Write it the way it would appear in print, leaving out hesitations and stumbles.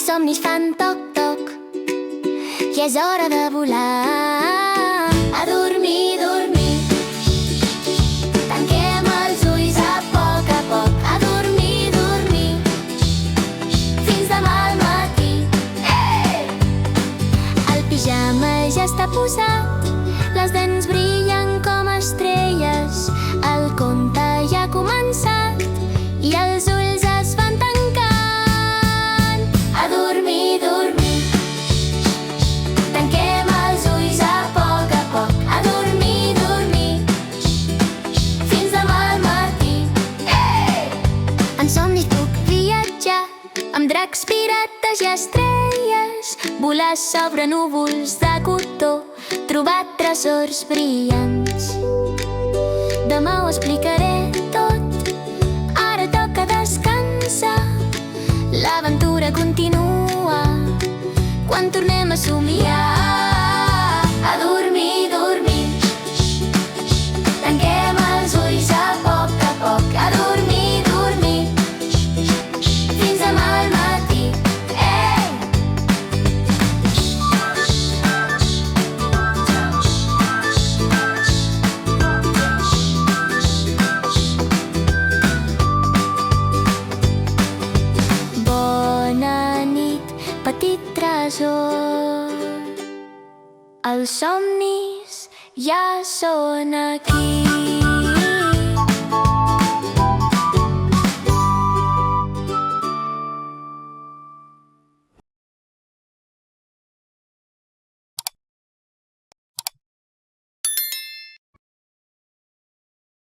Els somnis fan toc-toc i és hora de volar. A dormir, dormir. Tanquem els ulls a poc. A dormir, dormir. Fins demà al matí. El pijama ja està posat, les dents brillen com estrelles, el conte ja ha començat i els ulls es van tancant. A dormir, dormir. Tanquem els ulls a poc. A dormir, dormir. Fins demà al matí. En somnis puc viatjar amb dracs, pirates i estrelles, volar sobre núvols de cotó, trobar tresors brillants. Demà ho explicaré tot, ara toca descansar. L'aventura continua quan tornem a somiar. A dormir, dormir. Tanquem els ulls a poc. A dormir, dormir. Fins demà al matí. Bona nit, petit tresor. Els somnis ja són aquí.